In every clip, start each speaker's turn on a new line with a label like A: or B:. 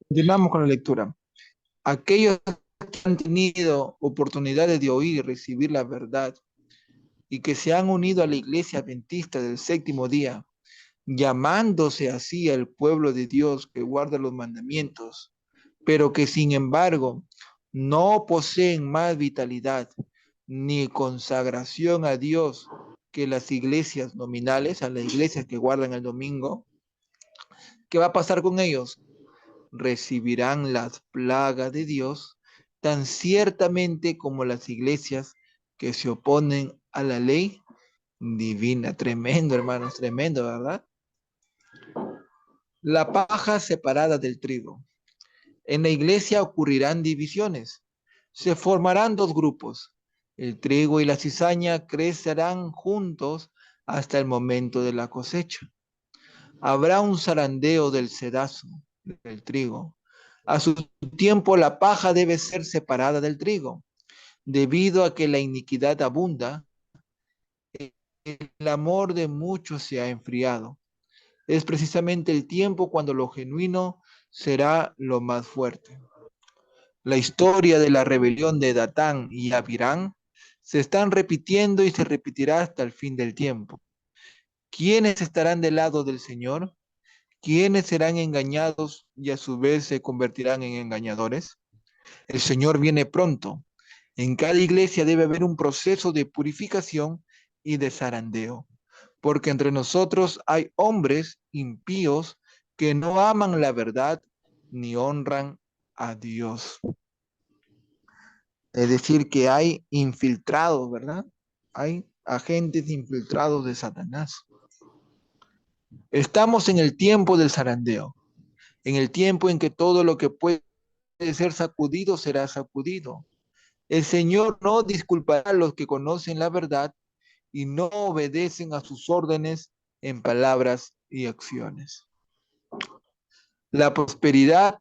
A: Continuamos con la lectura. Aquellos que han tenido oportunidades de oír y recibir la verdad y que se han unido a la iglesia adventista del séptimo día, llamándose así al pueblo de Dios que guarda los mandamientos, pero que sin embargo no poseen más vitalidad ni consagración a Dios que las iglesias nominales, a las iglesias que guardan el domingo, ¿qué va a pasar con ellos? Recibirán las plagas de Dios tan ciertamente como las iglesias que se oponen a la ley divina. Tremendo, hermanos, tremendo, ¿verdad? La paja separada del trigo. En la iglesia ocurrirán divisiones. Se formarán dos grupos. El trigo y la cizaña crecerán juntos hasta el momento de la cosecha. Habrá un zarandeo del cedazo, del trigo. A su tiempo la paja debe ser separada del trigo. Debido a que la iniquidad abunda, el amor de muchos se ha enfriado. Es precisamente el tiempo cuando lo genuino será lo más fuerte. La historia de la rebelión de Datán y Abirán se están repitiendo y se repetirá hasta el fin del tiempo. ¿Quiénes estarán del lado del Señor? ¿Quiénes serán engañados y a su vez se convertirán en engañadores? El Señor viene pronto. En cada iglesia debe haber un proceso de purificación y de zarandeo, porque entre nosotros hay hombres impíos que no aman la verdad ni honran a Dios. Es decir, que hay infiltrados, ¿verdad? Hay agentes infiltrados de Satanás. Estamos en el tiempo del zarandeo, en el tiempo en que todo lo que puede ser sacudido será sacudido. El Señor no disculpará a los que conocen la verdad y no obedecen a sus órdenes en palabras y acciones. La prosperidad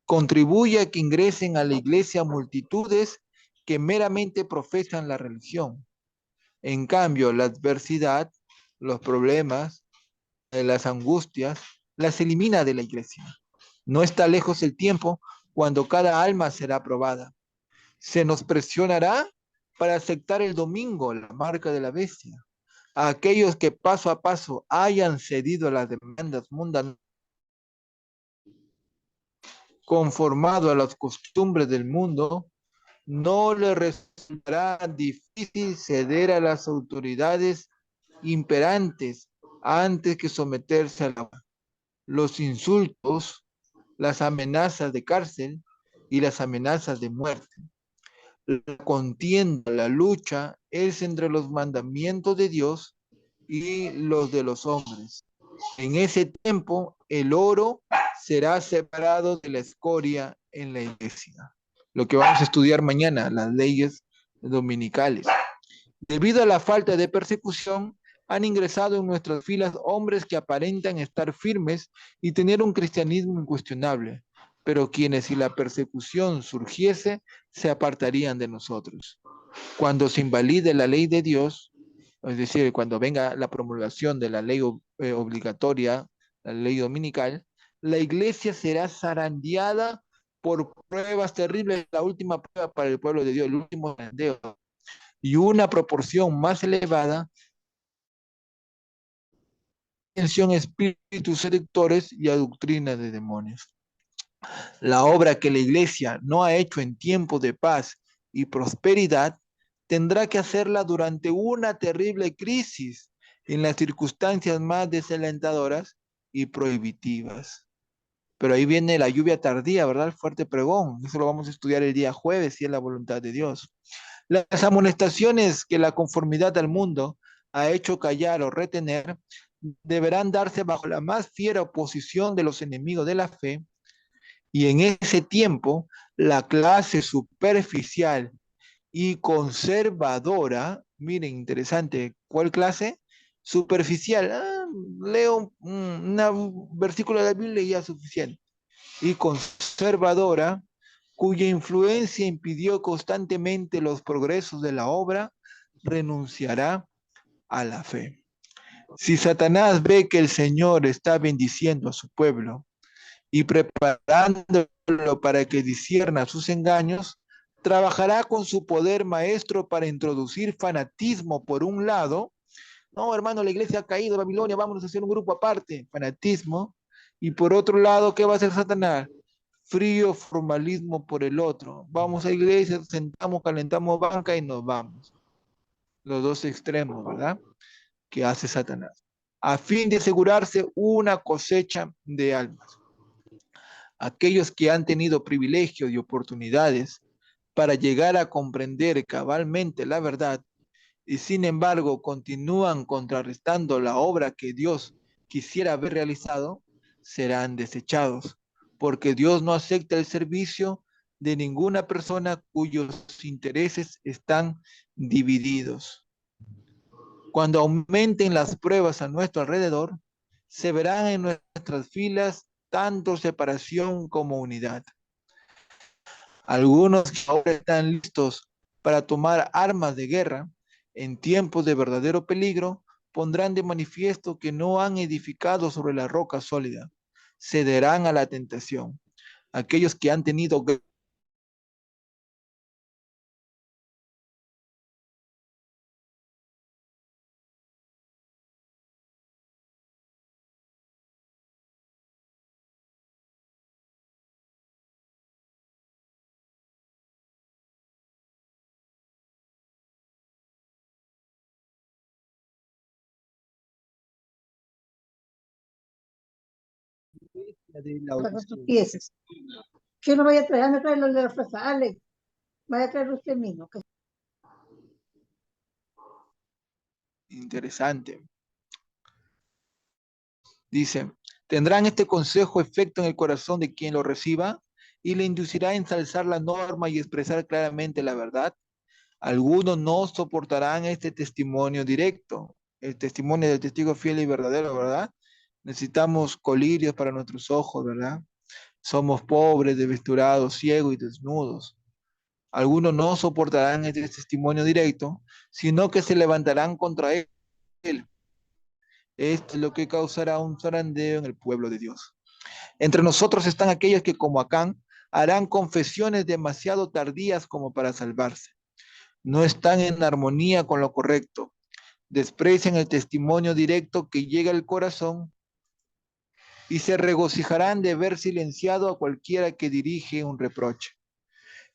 A: contribuye a que ingresen a la iglesia multitudes que meramente profesan la religión. En cambio, la adversidad, los problemas, las angustias, las elimina de la iglesia. No está lejos el tiempo cuando cada alma será probada. Se nos presionará para aceptar el domingo, la marca de la bestia. A aquellos que paso a paso hayan cedido a las demandas mundanas, conformado a las costumbres del mundo, no le resultará difícil ceder a las autoridades imperantes antes que someterse a los insultos, las amenazas de cárcel y las amenazas de muerte. La contienda, la lucha es entre los mandamientos de Dios y los de los hombres. En ese tiempo, el oro será separado de la escoria en la iglesia. Lo que vamos a estudiar mañana, las leyes dominicales. Debido a la falta de persecución, han ingresado en nuestras filas hombres que aparentan estar firmes y tener un cristianismo incuestionable, pero quienes si la persecución surgiese, se apartarían de nosotros. Cuando se invalide la ley de Dios, es decir, cuando venga la promulgación de la ley obligatoria, la ley dominical, la iglesia será zarandeada por pruebas terribles, la última prueba para el pueblo de Dios, el último zarandeo, y una proporción más elevada, atención a espíritus seductores y a doctrina de demonios. La obra que la iglesia no ha hecho en tiempo de paz y prosperidad, tendrá que hacerla durante una terrible crisis en las circunstancias más desalentadoras y prohibitivas. Pero ahí viene la lluvia tardía, ¿verdad? El fuerte pregón. Eso lo vamos a estudiar el día jueves, si es la voluntad de Dios. Las amonestaciones que la conformidad al mundo ha hecho callar o retener deberán darse bajo la más fiera oposición de los enemigos de la fe, y en ese tiempo la clase superficial y conservadora, miren, interesante, ¿cuál clase? Superficial. Leo un versículo de la Biblia y ya es suficiente. Y conservadora, cuya influencia impidió constantemente los progresos de la obra, renunciará a la fe. Si Satanás ve que el Señor está bendiciendo a su pueblo y preparándolo para que discierna sus engaños, trabajará con su poder maestro para introducir fanatismo por un lado. No, hermano, la iglesia ha caído, Babilonia, vámonos a hacer un grupo aparte, fanatismo. Y por otro lado, ¿qué va a hacer Satanás? Frío formalismo por el otro. Vamos a iglesia, sentamos, calentamos banca y nos vamos. Los dos extremos, ¿verdad? Que hace Satanás. A fin de asegurarse una cosecha de almas. Aquellos que han tenido privilegios y oportunidades para llegar a comprender cabalmente la verdad y sin embargo continúan contrarrestando la obra que Dios quisiera haber realizado, serán desechados, porque Dios no acepta el servicio de ninguna persona cuyos intereses están divididos. Cuando aumenten las pruebas a nuestro alrededor, se verán en nuestras filas tanto separación como unidad. Algunos que ahora están listos para tomar armas de guerra en tiempos de verdadero peligro, pondrán de manifiesto que no han edificado sobre la roca sólida. Cederán a la tentación. Aquellos que han tenido de la
B: para sus
A: audición.
B: pies. Que no vaya a traer, me trae los de la fuerza, Alex, vaya a traer usted mismo. Que...
A: Interesante. Dice, tendrán este consejo efecto en el corazón de quien lo reciba y le inducirá a ensalzar la norma y expresar claramente la verdad. Algunos no soportarán este testimonio directo, el testimonio del testigo fiel y verdadero, ¿verdad? Necesitamos colirios para nuestros ojos, ¿verdad? Somos pobres, desvesturados, ciegos y desnudos. Algunos no soportarán este testimonio directo, sino que se levantarán contra él. Esto es lo que causará un zarandeo en el pueblo de Dios. Entre nosotros están aquellos que, como Acán, harán confesiones demasiado tardías como para salvarse. No están en armonía con lo correcto, desprecian el testimonio directo que llega al corazón y se regocijarán de ver silenciado a cualquiera que dirige un reproche.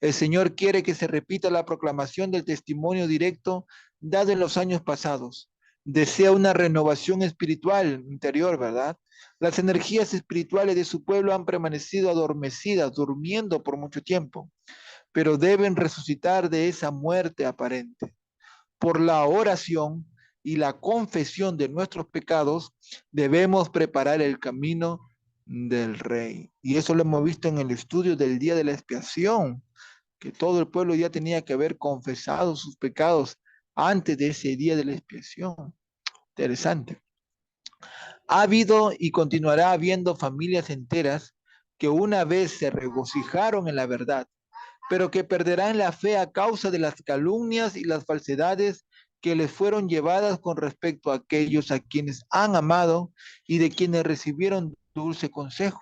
A: El Señor quiere que se repita la proclamación del testimonio directo dado en los años pasados. Desea una renovación espiritual interior, ¿verdad? Las energías espirituales de su pueblo han permanecido adormecidas, durmiendo por mucho tiempo, pero deben resucitar de esa muerte aparente. Por la oración y la confesión de nuestros pecados, debemos preparar el camino del Rey. Y eso lo hemos visto en el estudio del día de la expiación, que todo el pueblo ya tenía que haber confesado sus pecados antes de ese día de la expiación. Interesante. Ha habido y continuará habiendo familias enteras que una vez se regocijaron en la verdad, pero que perderán la fe a causa de las calumnias y las falsedades que les fueron llevadas con respecto a aquellos a quienes han amado y de quienes recibieron dulce consejo.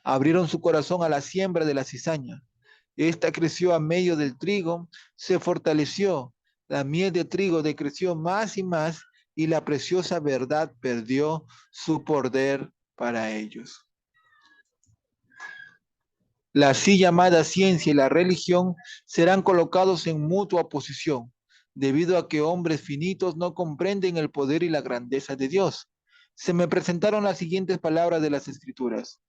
A: Abrieron su corazón a la siembra de la cizaña. Esta creció a medio del trigo, se fortaleció. La miel de trigo decreció más y más y la preciosa verdad perdió su poder para ellos. La así llamada ciencia y la religión serán colocados en mutua oposición, debido a que hombres finitos no comprenden el poder y la grandeza de Dios. Se me presentaron las siguientes palabras de las Escrituras.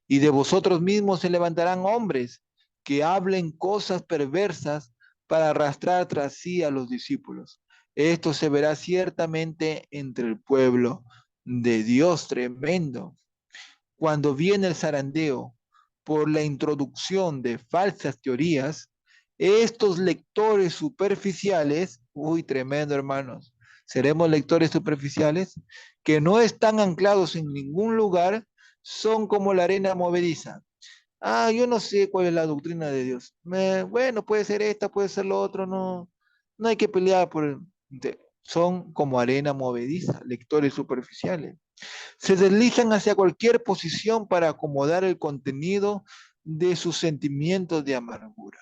A: Y de vosotros mismos se levantarán hombres que hablen cosas perversas para arrastrar tras sí a los discípulos. Esto se verá ciertamente entre el pueblo de Dios, tremendo. Cuando viene el zarandeo por la introducción de falsas teorías, estos lectores superficiales, uy, tremendo hermanos, seremos lectores superficiales que no están anclados en ningún lugar, son como la arena movediza. Ah, yo no sé cuál es la doctrina de Dios. Bueno, puede ser esta, puede ser lo otro, no, no hay que pelear por son como arena movediza, lectores superficiales. Se deslizan hacia cualquier posición para acomodar el contenido de sus sentimientos de amargura.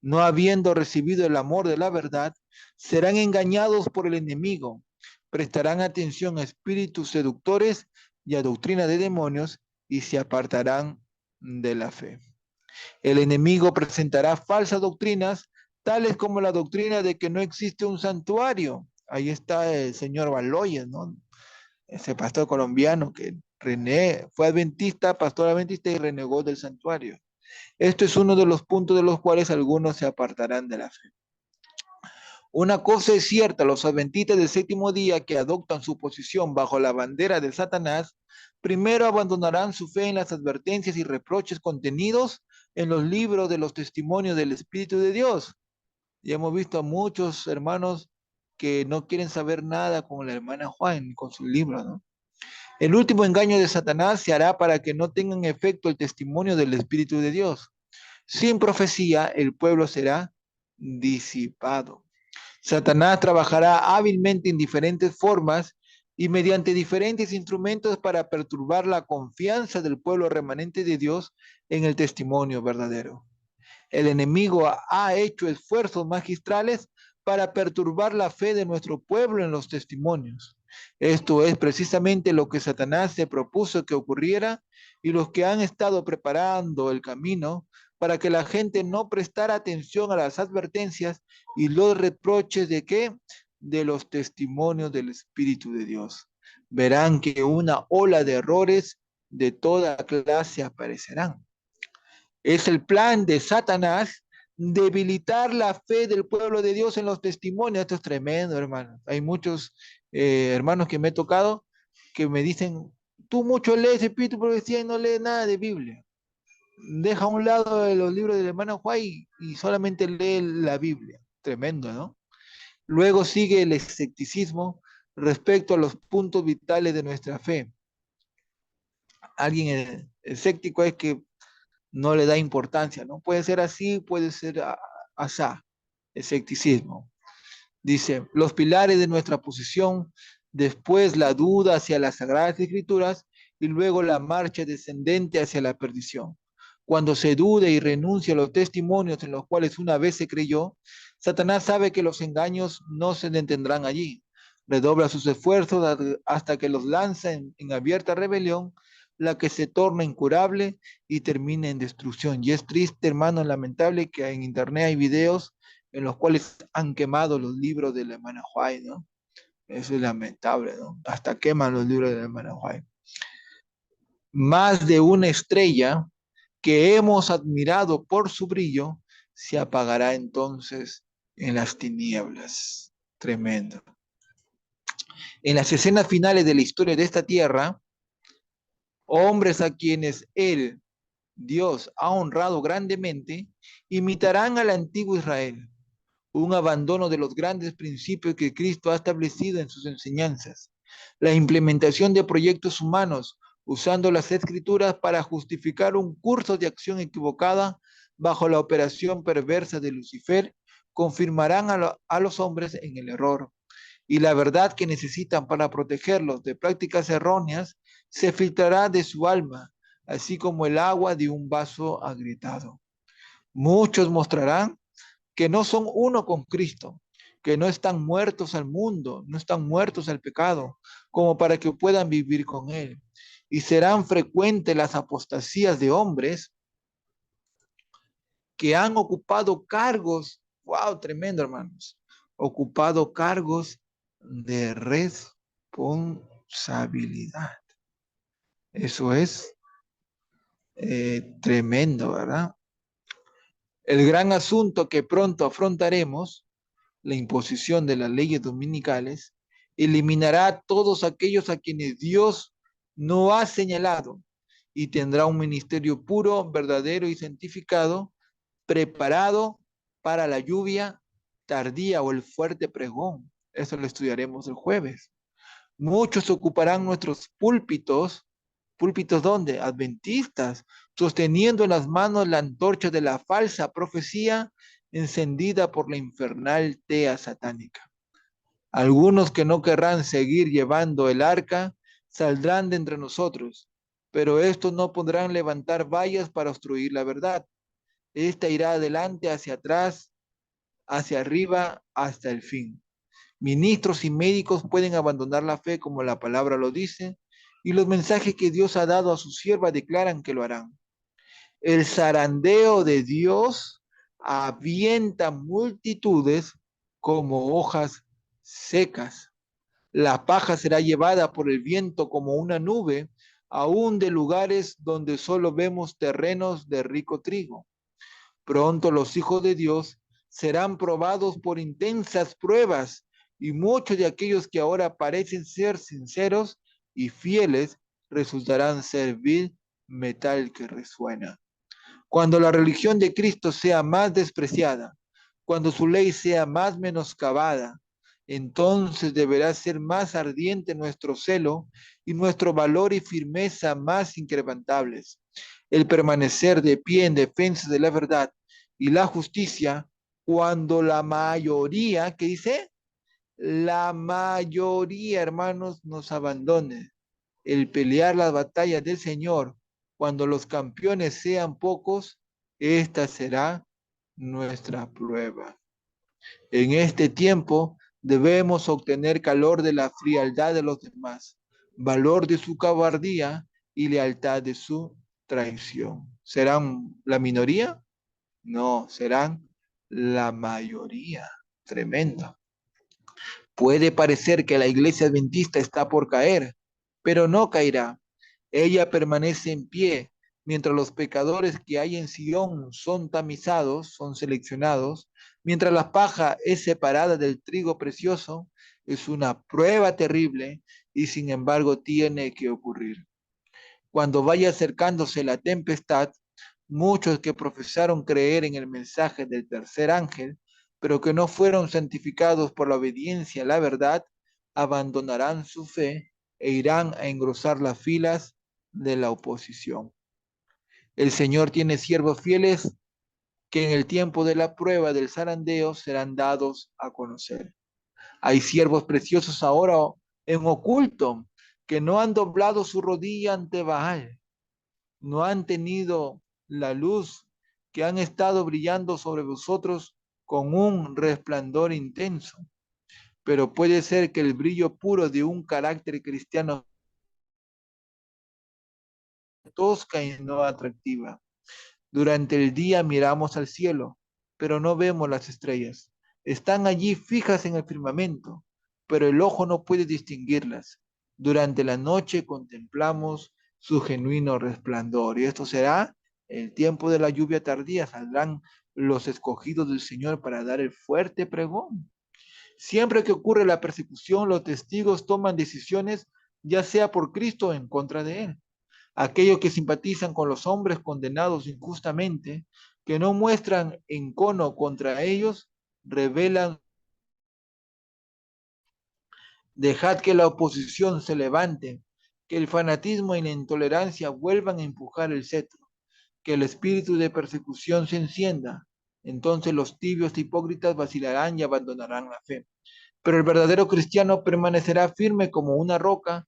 A: No habiendo recibido el amor de la verdad, serán engañados por el enemigo, prestarán atención a espíritus seductores y a doctrina de demonios y se apartarán de la fe. El enemigo presentará falsas doctrinas, tales como la doctrina de que no existe un santuario. Ahí está el señor Baloyes, ¿no? Ese pastor colombiano que fue adventista, pastor adventista y renegó del santuario. Esto es uno de los puntos de los cuales algunos se apartarán de la fe. Una cosa es cierta, los adventistas del séptimo día que adoptan su posición bajo la bandera de Satanás, primero abandonarán su fe en las advertencias y reproches contenidos en los libros de los testimonios del Espíritu de Dios. Ya hemos visto a muchos hermanos que no quieren saber nada con la hermana Juan, con su libro, ¿no? El último engaño de Satanás se hará para que no tengan efecto el testimonio del Espíritu de Dios. Sin profecía, el pueblo será disipado. Satanás trabajará hábilmente en diferentes formas y mediante diferentes instrumentos para perturbar la confianza del pueblo remanente de Dios en el testimonio verdadero. El enemigo ha hecho esfuerzos magistrales para perturbar la fe de nuestro pueblo en los testimonios. Esto es precisamente lo que Satanás se propuso que ocurriera y los que han estado preparando el camino para que la gente no prestara atención a las advertencias y los reproches de qué? De los testimonios del Espíritu de Dios. Verán que una ola de errores de toda clase aparecerán. Es el plan de Satanás debilitar la fe del pueblo de Dios en los testimonios. Esto es tremendo, hermano. Hay muchos hermanos que me he tocado que me dicen, tú mucho lees Espíritu Profecía y no lees nada de Biblia. Deja a un lado los libros del hermano Juan y solamente lee la Biblia. Tremendo, ¿no? Luego sigue el escepticismo respecto a los puntos vitales de nuestra fe. Alguien escéptico es que no le da importancia, ¿no? Puede ser así, puede ser asá, escepticismo. Dice, los pilares de nuestra posición, después la duda hacia las Sagradas Escrituras y luego la marcha descendente hacia la perdición. Cuando se dude y renuncia a los testimonios en los cuales una vez se creyó, Satanás sabe que los engaños no se detendrán allí. Redobla sus esfuerzos hasta que los lanza en abierta rebelión, la que se torna incurable y termina en destrucción. Y es triste, hermano, lamentable que en internet hay videos en los cuales han quemado los libros de la hermana White, ¿no? Eso es lamentable, ¿no? Hasta queman los libros de la hermana White. Más de una estrella que hemos admirado por su brillo se apagará entonces en las tinieblas. Tremendo. En las escenas finales de la historia de esta tierra, hombres a quienes él, Dios, ha honrado grandemente, imitarán al antiguo Israel, un abandono de los grandes principios que Cristo ha establecido en sus enseñanzas, la implementación de proyectos humanos usando las escrituras para justificar un curso de acción equivocada bajo la operación perversa de Lucifer, confirmarán a los hombres en el error. Y la verdad que necesitan para protegerlos de prácticas erróneas se filtrará de su alma, así como el agua de un vaso agrietado. Muchos mostrarán que no son uno con Cristo, que no están muertos al mundo, no están muertos al pecado, como para que puedan vivir con Él. Y serán frecuentes las apostasías de hombres que han ocupado cargos, wow, tremendo, hermanos, ocupado cargos de responsabilidad. Eso es tremendo, ¿verdad? El gran asunto que pronto afrontaremos, la imposición de las leyes dominicales, eliminará a todos aquellos a quienes Dios no ha señalado y tendrá un ministerio puro, verdadero y santificado, preparado para la lluvia tardía o el fuerte pregón. Eso lo estudiaremos el jueves. Muchos ocuparán nuestros púlpitos. ¿Púlpitos dónde? Adventistas, sosteniendo en las manos la antorcha de la falsa profecía encendida por la infernal tea satánica. Algunos que no querrán seguir llevando el arca saldrán de entre nosotros, pero estos no podrán levantar vallas para obstruir la verdad. Esta irá adelante, hacia atrás, hacia arriba, hasta el fin. Ministros y médicos pueden abandonar la fe como la palabra lo dice, y los mensajes que Dios ha dado a su sierva declaran que lo harán. El zarandeo de Dios avienta multitudes como hojas secas. La paja será llevada por el viento como una nube, aún de lugares donde solo vemos terrenos de rico trigo. Pronto los hijos de Dios serán probados por intensas pruebas, y muchos de aquellos que ahora parecen ser sinceros y fieles resultarán ser vil metal que resuena. Cuando la religión de Cristo sea más despreciada, cuando su ley sea más menoscabada, entonces deberá ser más ardiente nuestro celo y nuestro valor y firmeza más incrementables. El permanecer de pie en defensa de la verdad y la justicia, cuando la mayoría, ¿qué dice? La mayoría, hermanos, nos abandone. El pelear las batallas del Señor, cuando los campeones sean pocos, esta será nuestra prueba. En este tiempo debemos obtener calor de la frialdad de los demás, valor de su cobardía y lealtad de su traición. ¿Serán la minoría? No, serán la mayoría. Tremendo. Puede parecer que la iglesia adventista está por caer, pero no caerá. Ella permanece en pie, mientras los pecadores que hay en Sion son tamizados, son seleccionados, mientras la paja es separada del trigo precioso, es una prueba terrible y sin embargo tiene que ocurrir. Cuando vaya acercándose la tempestad, muchos que profesaron creer en el mensaje del tercer ángel, pero que no fueron santificados por la obediencia a la verdad, abandonarán su fe e irán a engrosar las filas de la oposición. El Señor tiene siervos fieles que en el tiempo de la prueba del zarandeo serán dados a conocer. Hay siervos preciosos ahora en oculto que no han doblado su rodilla ante Baal, no han tenido la luz, que han estado brillando sobre vosotros con un resplandor intenso. Pero puede ser que el brillo puro de un carácter cristiano tosca y no atractiva. Durante el día miramos al cielo, pero no vemos las estrellas. Están allí fijas en el firmamento, pero el ojo no puede distinguirlas. Durante la noche contemplamos su genuino resplandor. Y esto será el tiempo de la lluvia tardía. Saldrán los escogidos del Señor para dar el fuerte pregón. Siempre que ocurre la persecución, los testigos toman decisiones, ya sea por Cristo o en contra de Él. Aquellos que simpatizan con los hombres condenados injustamente, que no muestran encono contra ellos, revelan. Dejad que la oposición se levante, que el fanatismo y la intolerancia vuelvan a empujar el cetro, que el espíritu de persecución se encienda. Entonces los tibios hipócritas vacilarán y abandonarán la fe. Pero el verdadero cristiano permanecerá firme como una roca,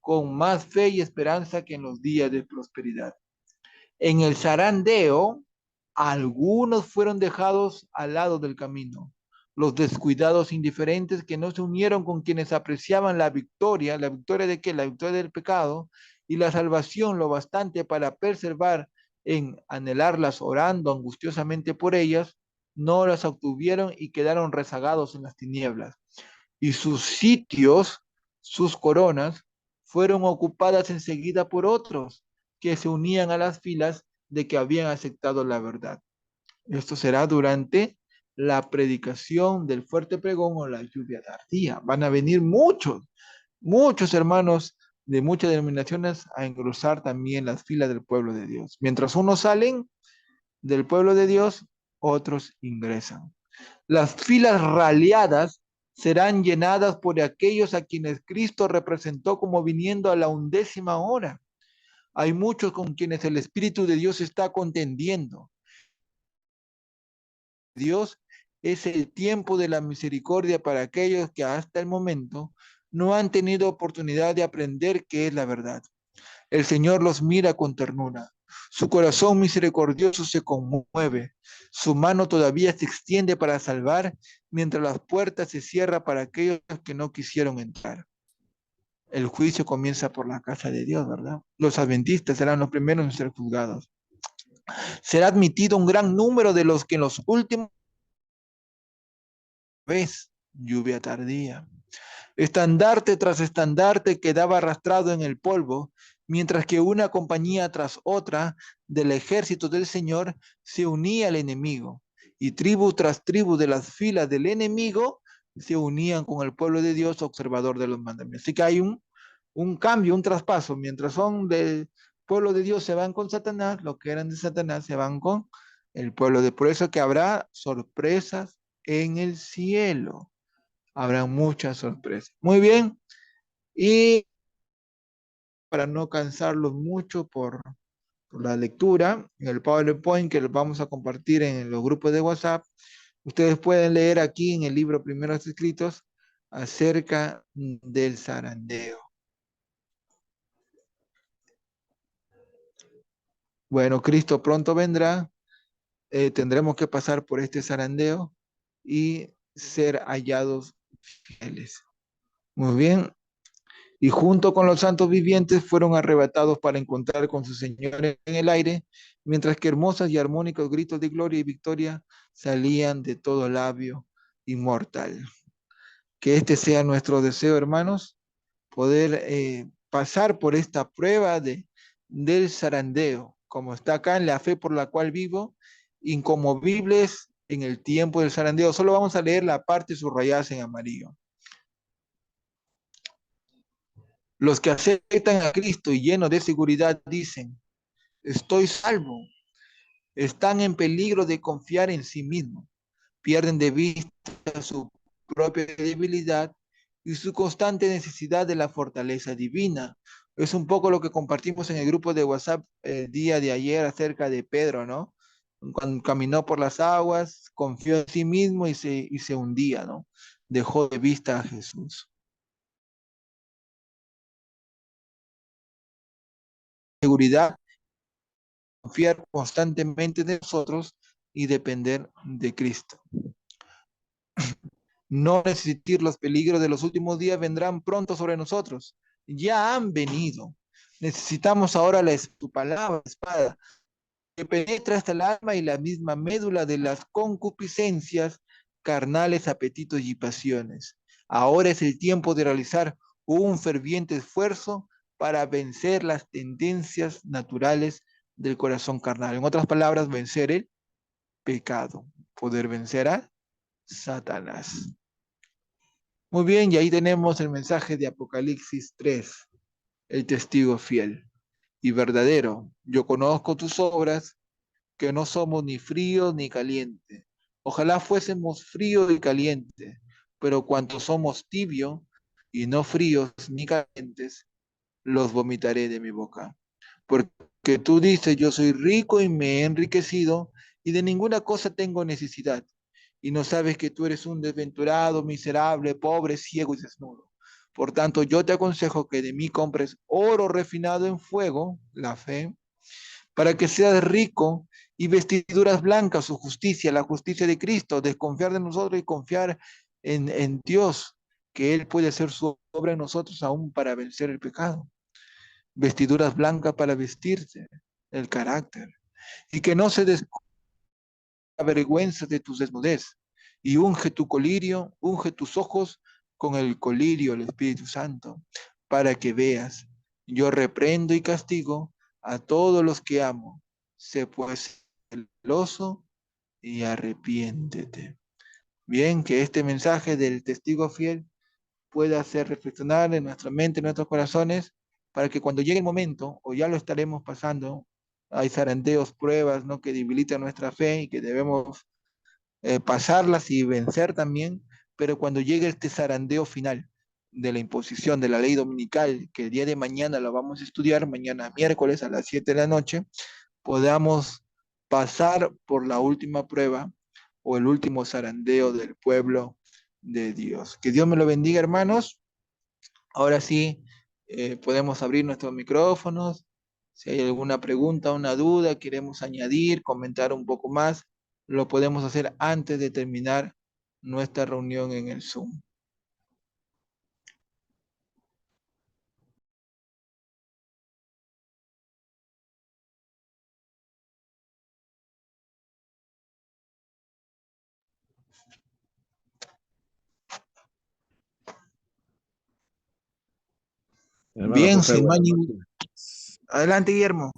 A: con más fe y esperanza que en los días de prosperidad. En el zarandeo, algunos fueron dejados al lado del camino. Los descuidados indiferentes que no se unieron con quienes apreciaban ¿la victoria de qué? La victoria del pecado y la salvación lo bastante para perseverar en anhelarlas orando angustiosamente por ellas, no las obtuvieron y quedaron rezagados en las tinieblas. Y sus sitios, sus coronas, fueron ocupadas enseguida por otros que se unían a las filas de que habían aceptado la verdad. Esto será durante la predicación del fuerte pregón o la lluvia tardía. Van a venir muchos hermanos de muchas denominaciones a engrosar también las filas del pueblo de Dios. Mientras unos salen del pueblo de Dios, otros ingresan. Las filas raleadas serán llenadas por aquellos a quienes Cristo representó como viniendo a la 11ª hora. Hay muchos con quienes el Espíritu de Dios está contendiendo. Dios es el tiempo de la misericordia para aquellos que hasta el momento no han tenido oportunidad de aprender qué es la verdad. El Señor los mira con ternura. Su corazón misericordioso se conmueve. Su mano todavía se extiende para salvar, mientras las puertas se cierran para aquellos que no quisieron entrar. El juicio comienza por la casa de Dios, ¿verdad? Los adventistas serán los primeros en ser juzgados. Será admitido un gran número de los que en los últimos ves lluvia tardía. Estandarte tras estandarte quedaba arrastrado en el polvo, mientras que una compañía tras otra del ejército del Señor se unía al enemigo, y tribu tras tribu de las filas del enemigo se unían con el pueblo de Dios, observador de los mandamientos. Así que hay un cambio, un traspaso. Mientras son del pueblo de Dios se van con Satanás, los que eran de Satanás se van con el pueblo de. Por eso que habrá sorpresas en el cielo. Habrá muchas sorpresas. Muy bien. Y para no cansarlos mucho por la lectura, en el PowerPoint que les vamos a compartir en los grupos de WhatsApp, ustedes pueden leer aquí en el libro Primeros Escritos acerca del zarandeo. Bueno, Cristo pronto vendrá, tendremos que pasar por este zarandeo y ser hallados fieles. Muy bien, y junto con los santos vivientes fueron arrebatados para encontrar con su Señor en el aire, mientras que hermosos y armónicos gritos de gloria y victoria salían de todo labio inmortal. Que este sea nuestro deseo, hermanos, poder pasar por esta prueba del zarandeo, como está acá en la fe por la cual vivo, inconmovibles en el tiempo del zarandeo. Solo vamos a leer la parte subrayada en amarillo. Los que aceptan a Cristo y llenos de seguridad dicen, estoy salvo. Están en peligro de confiar en sí mismos. Pierden de vista su propia debilidad y su constante necesidad de la fortaleza divina. Es un poco lo que compartimos en el grupo de WhatsApp el día de ayer acerca de Pedro, ¿no? Cuando caminó por las aguas, confió en sí mismo y se hundía, ¿no? Dejó de vista a Jesús. Seguridad, confiar constantemente de nosotros y depender de Cristo. No resistir los peligros de los últimos días vendrán pronto sobre nosotros. Ya han venido. Necesitamos ahora tu palabra, espada, que penetra hasta el alma y la misma médula de las concupiscencias, carnales apetitos y pasiones. Ahora es el tiempo de realizar un ferviente esfuerzo para vencer las tendencias naturales del corazón carnal. En otras palabras, vencer el pecado, poder vencer a Satanás. Muy bien, y ahí tenemos el mensaje de Apocalipsis 3, el testigo fiel y verdadero. Yo conozco tus obras, que no somos ni fríos ni calientes. Ojalá fuésemos fríos y calientes, pero cuanto somos tibios y no fríos ni calientes, los vomitaré de mi boca. Porque tú dices, yo soy rico y me he enriquecido y de ninguna cosa tengo necesidad. Y no sabes que tú eres un desventurado, miserable, pobre, ciego y desnudo. Por tanto, yo te aconsejo que de mí compres oro refinado en fuego, la fe, para que seas rico y vestiduras blancas, su justicia, la justicia de Cristo, desconfiar de nosotros y confiar en Dios, que Él puede hacer su obra en nosotros aún para vencer el pecado. Vestiduras blancas para vestirse, el carácter, y que no se avergüenza de tu desnudez, y unge tu colirio, unge tus ojos con el colirio, el Espíritu Santo, para que veas. Yo reprendo y castigo a todos los que amo. Sé pues celoso y arrepiéntete. Bien, que este mensaje del testigo fiel pueda hacer reflexionar en nuestra mente, en nuestros corazones, para que cuando llegue el momento, o ya lo estaremos pasando, hay zarandeos, pruebas, ¿no? Que debilitan nuestra fe y que debemos pasarlas y vencer también, pero cuando llegue este zarandeo final de la imposición de la ley dominical, que el día de mañana lo vamos a estudiar, mañana miércoles a las 7 de la noche, podamos pasar por la última prueba o el último zarandeo del pueblo de Dios. Que Dios me lo bendiga, hermanos. Ahora sí, podemos abrir nuestros micrófonos. Si hay alguna pregunta, una duda, queremos añadir, comentar un poco más, lo podemos hacer antes de terminar nuestra reunión en el Zoom.
C: Hermano
A: Bien,
C: José,
A: si no hay
C: buenas
A: ningún...
C: noches.
A: Adelante, Guillermo.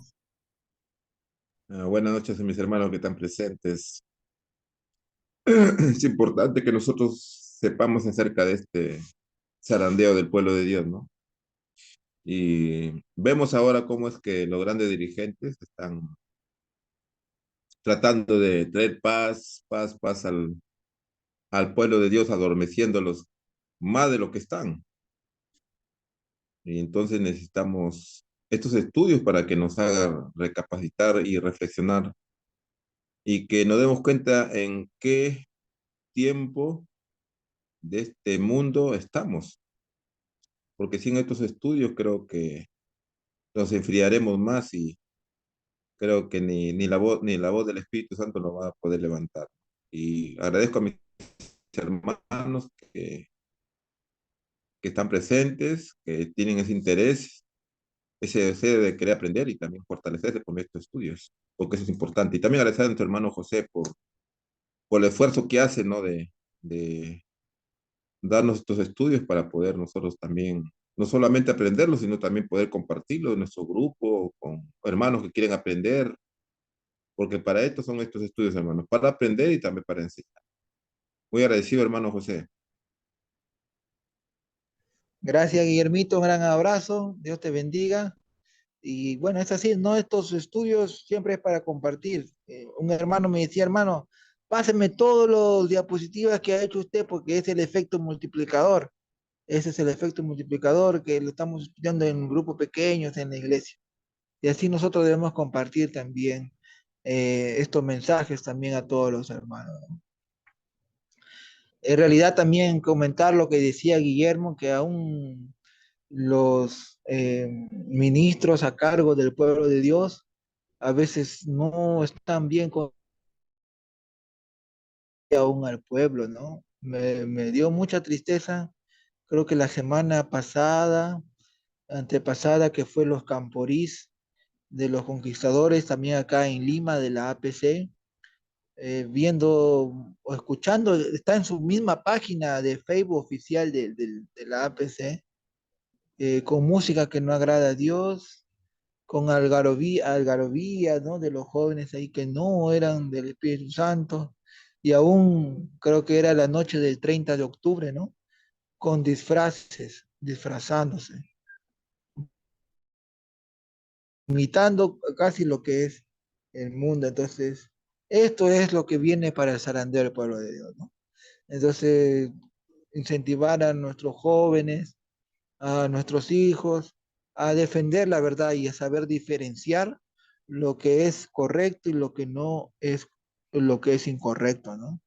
C: Buenas noches a mis hermanos que están presentes. Es importante que nosotros sepamos acerca de este zarandeo del pueblo de Dios, ¿no? Y vemos ahora cómo es que los grandes dirigentes están tratando de traer paz al pueblo de Dios, adormeciéndolos más de lo que están. Y entonces necesitamos estos estudios para que nos hagan recapacitar y reflexionar y que nos demos cuenta en qué tiempo de este mundo estamos, porque sin estos estudios creo que nos enfriaremos más y creo que ni la voz del Espíritu Santo nos va a poder levantar. Y agradezco a mis hermanos que están presentes, que tienen ese interés, ese deseo de querer aprender y también fortalecerse con estos estudios, porque eso es importante. Y también agradecer a nuestro hermano José por el esfuerzo que hace, ¿no? De darnos estos estudios para poder nosotros también, no solamente aprenderlos, sino también poder compartirlo en nuestro grupo, con hermanos que quieren aprender, porque para esto son estos estudios, hermanos, para aprender y también para enseñar. Muy agradecido, hermano José.
A: Gracias, Guillermito. Un gran abrazo. Dios te bendiga. Y bueno, es así, ¿no? Estos estudios siempre es para compartir. Un hermano me decía, hermano, páseme todos los diapositivas que ha hecho usted porque es el efecto multiplicador. Ese es el efecto multiplicador que lo estamos estudiando en grupos pequeños en la iglesia. Y así nosotros debemos compartir también estos mensajes también a todos los hermanos, ¿no? En realidad también comentar lo que decía Guillermo, que aún los ministros a cargo del pueblo de Dios a veces no están bien con aún al pueblo, ¿no? Me dio mucha tristeza, creo que la semana pasada, antepasada, que fue los Camporís de los conquistadores, también acá en Lima, de la APC, viendo o escuchando, está en su misma página de Facebook oficial de la APC, con música que no agrada a Dios, con algarobía, ¿no? De los jóvenes ahí que no eran del Espíritu Santo, y aún creo que era la noche del 30 de octubre, ¿no? Con disfraces, disfrazándose, imitando casi lo que es el mundo. Entonces, esto es lo que viene para el zarandeo del pueblo de Dios, ¿no? Entonces, incentivar a nuestros jóvenes, a nuestros hijos, a defender la verdad y a saber diferenciar lo que es correcto y lo que no es, lo que es incorrecto, ¿no?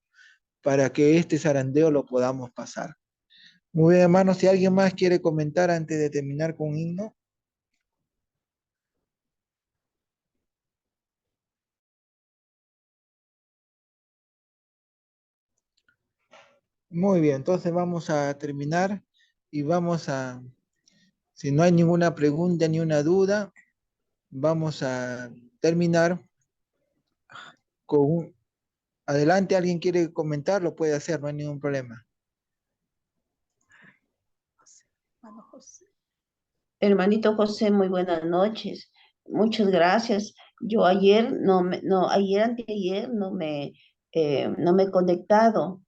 A: Para que este zarandeo lo podamos pasar. Muy bien, hermanos, si alguien más quiere comentar antes de terminar con un himno. Muy bien, entonces vamos a terminar y vamos a, si no hay ninguna pregunta ni una duda, vamos a terminar con un... Adelante, ¿alguien quiere comentar? Lo puede hacer, no hay ningún problema.
D: Hermanito José, muy buenas noches. Muchas gracias. Yo ayer ayer, anteayer no me he conectado.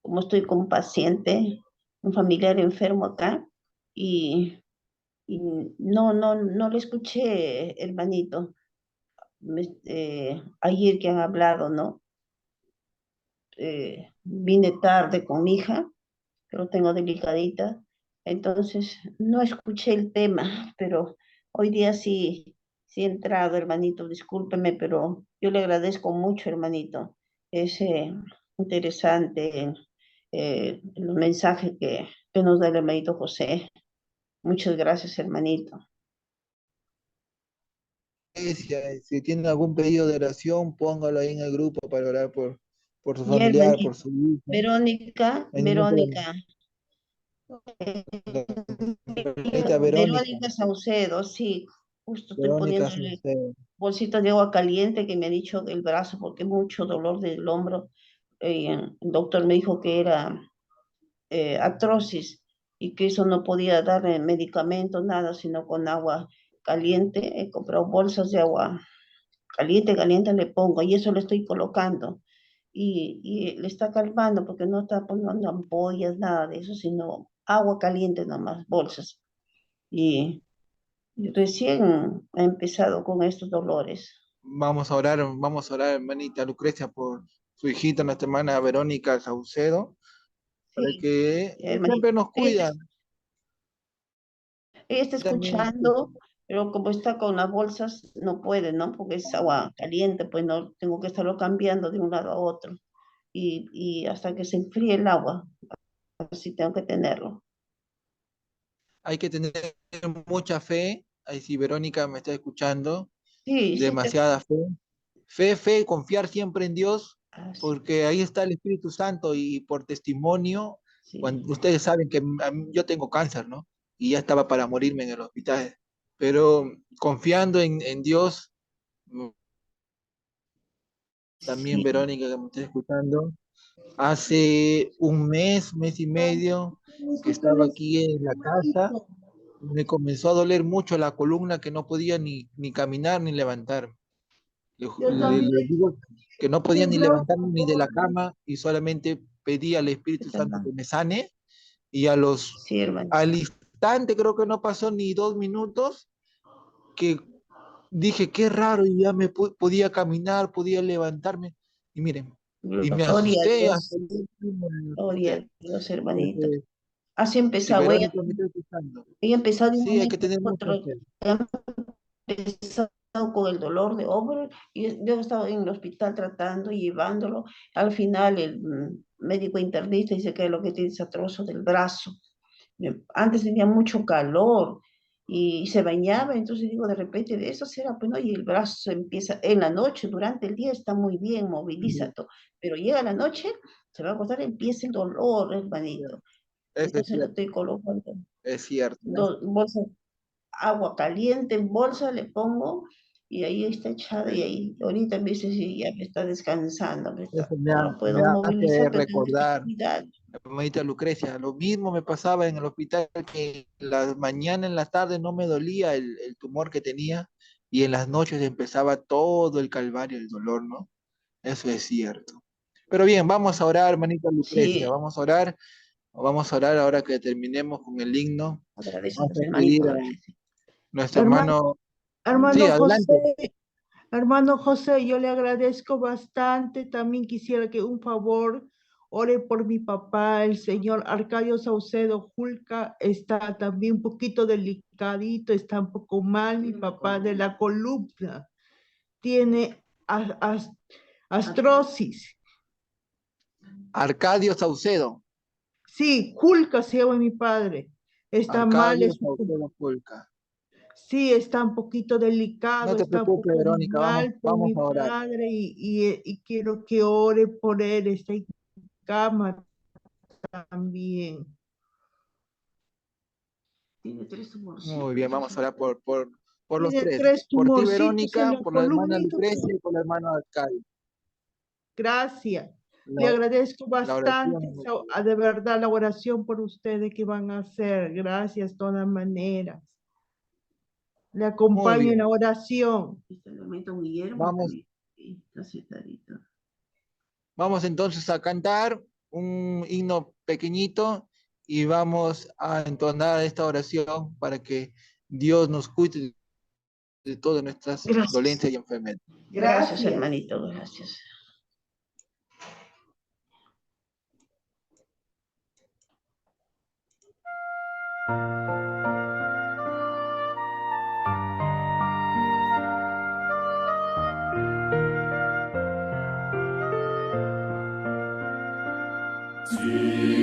D: Como estoy con un paciente, un familiar enfermo acá, y, y no le escuché, hermanito. Ayer que han hablado, ¿no? Vine tarde con mi hija, que lo tengo delicadita, entonces no escuché el tema, pero hoy día sí he entrado, hermanito, discúlpeme, pero yo le agradezco mucho, hermanito, es interesante el mensaje que nos da el hermanito José. Muchas gracias, hermanito.
A: Si tiene algún pedido de oración, póngalo ahí en el grupo para orar por su
D: Y
A: familiar, por
D: hermanito,
A: su hijo.
D: Verónica,
A: No hay ningún problema. Hermanita Verónica,
D: Verónica Saucedo, sí, justo estoy
A: Verónica
D: poniéndole
A: Saucedo.
D: bolsita de agua caliente que me ha dicho el brazo porque mucho dolor del hombro. El doctor me dijo que era artrosis y que eso no podía dar medicamentos, nada, sino con agua caliente. He comprado bolsas de agua caliente, caliente le pongo y eso le estoy colocando. Y le está calmando porque no está poniendo ampollas, nada de eso, sino agua caliente nomás, bolsas. Y recién ha empezado con estos dolores.
A: Vamos a orar, hermanita Lucrecia, por su hijita, nuestra hermana Verónica Saucedo, para
D: Sí,
A: que
D: hermanito.
A: siempre nos cuida.
D: Ella está
A: También nos
D: escuchando, pero como está con las bolsas, no puede, ¿no? Porque es agua caliente, pues no tengo que estarlo cambiando de un lado a otro. Y hasta que se enfríe el agua, así tengo que tenerlo.
A: hay que tener mucha fe. Ahí si Verónica me está escuchando,
D: Sí, sí,
A: demasiada fe. Fe, confiar siempre en Dios,
D: así,
A: porque ahí está el Espíritu Santo y por testimonio,
D: sí,
A: cuando ustedes saben que yo tengo cáncer, ¿no? Y ya estaba para morirme en el hospital, pero confiando en Dios, también
D: sí.
A: Verónica que me está escuchando, hace un mes y medio que estaba aquí en la casa, me comenzó a doler mucho la columna que no podía ni caminar ni levantarme.
B: Yo también.
A: Le digo que no podía ni
B: Yo,
A: levantarme ni de la cama y solamente pedí al
D: ¿Qué
A: Espíritu
D: tal,
A: Santo
D: ma?
A: que me sane y
D: Sí, hermano.
A: al instante, creo que no pasó ni 2 minutos, que dije, qué raro, y ya podía caminar, podía levantarme. Y miren, y me
D: Gloria a
A: asusté, hasta
D: Dios,
A: el último me
D: gloria a
A: asusté.
D: Dios, hermanito.
A: Porque
D: Así
A: si
D: empezó,
A: Verónica me está escuchando,
D: ella empezó de un
A: sí, hay que
D: momento
A: tener
D: a
A: mucha
D: otro,
A: fe.
D: empezado con el dolor de hombro y yo estaba en el hospital tratando y llevándolo. Al final el médico internista dice que lo que tiene es artrosis del brazo. Antes tenía mucho calor y se bañaba, entonces digo, de repente de eso será, pues no, y el brazo empieza en la noche, durante el día está muy bien, moviliza todo, pero llega la noche, se va a acostar, empieza el dolor, hermanito.
A: Eso
D: Entonces le estoy colocando
A: es cierto.
D: bolsas agua caliente en bolsa, le pongo y ahí está echada y ahí ahorita me dice, sí, ya me está descansando,
A: Eso
D: no lo
A: me
D: puedo
A: hace
D: movilizar, pero tengo que estar
A: recordar,
D: cuidando.
A: hermanita Lucrecia, lo mismo me pasaba en el hospital, que en las mañanas, en las tardes no me dolía el tumor que tenía y en las noches empezaba todo el calvario, el dolor, ¿no? Eso es cierto. Pero bien, vamos a orar, hermanita Lucrecia,
D: Sí,
A: vamos a orar ahora que terminemos con el himno. Vamos
D: agradecemos,
A: a pedir
D: hermanito,
A: a
D: gracias.
A: nuestro
B: hermano,
A: hermano, sí,
B: hermano
A: adelante.
B: José, hermano José, yo le agradezco bastante. También quisiera que un favor ore por mi papá, el señor Arcadio Saucedo Julca. Está también un poquito delicadito, está un poco mal. Mi papá de la columna tiene astrosis.
A: Arcadio Saucedo,
B: Sí, Julca se llama mi padre. Está mal,
A: Arcadio Saucedo Pulca.
B: sí, está un poquito
A: No
B: delicado,
A: te
B: está un
A: preocupes,
B: poco
A: Verónica,
B: mal por
A: vamos
B: mi
A: a orar.
B: padre y quiero que ore por él. Está en cama también.
D: Tiene tres
A: Muy
D: tumorcitos,
A: bien,
D: eso.
A: vamos a orar por los
B: Tiene
A: tres.
B: 3
A: Por ti,
B: tumorcitos en
A: Verónica,
B: la
A: por la hermana
B: columna.
A: Lucrecia y por la hermana Arcadio.
B: Gracias. Le
A: La,
B: agradezco
A: la
B: bastante,
A: oración.
B: de verdad, la oración por ustedes que van a hacer. Gracias de todas maneras. Le
A: Muy
B: acompaño en la
A: bien.
B: oración.
D: Está el hermanito Guillermo
A: Vamos,
D: también, sí, está sentadito.
A: vamos entonces a cantar un himno pequeñito y vamos a entonar esta oración para que Dios nos cuide de todas nuestras
D: Gracias.
A: dolencias y enfermedades.
D: Gracias, hermanito, gracias.
E: Sí.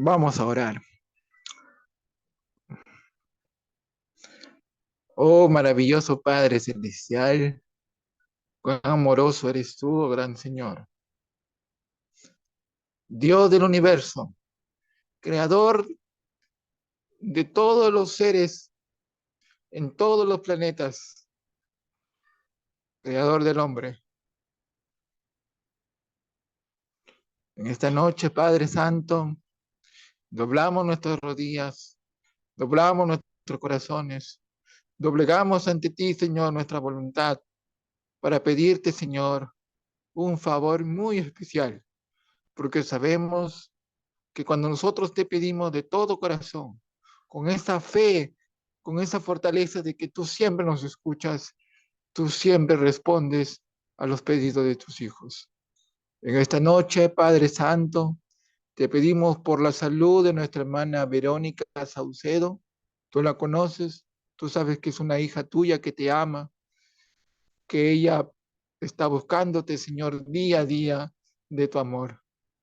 A: Vamos a orar. Oh, maravilloso Padre Celestial, cuán amoroso eres tú, oh gran Señor. Dios del universo, creador de todos los seres en todos los planetas, creador del hombre. En esta noche, Padre Santo, doblamos nuestras rodillas, doblamos nuestros corazones, doblegamos ante ti, Señor, nuestra voluntad para pedirte, Señor, un favor muy especial, porque sabemos que cuando nosotros te pedimos de todo corazón, con esa fe, con esa fortaleza de que tú siempre nos escuchas, tú siempre respondes a los pedidos de tus hijos. En esta noche, Padre Santo, te pedimos por la salud de nuestra hermana Verónica Saucedo. Tú la conoces, tú sabes que es una hija tuya que te ama, que ella está buscándote, Señor, día a día de tu amor.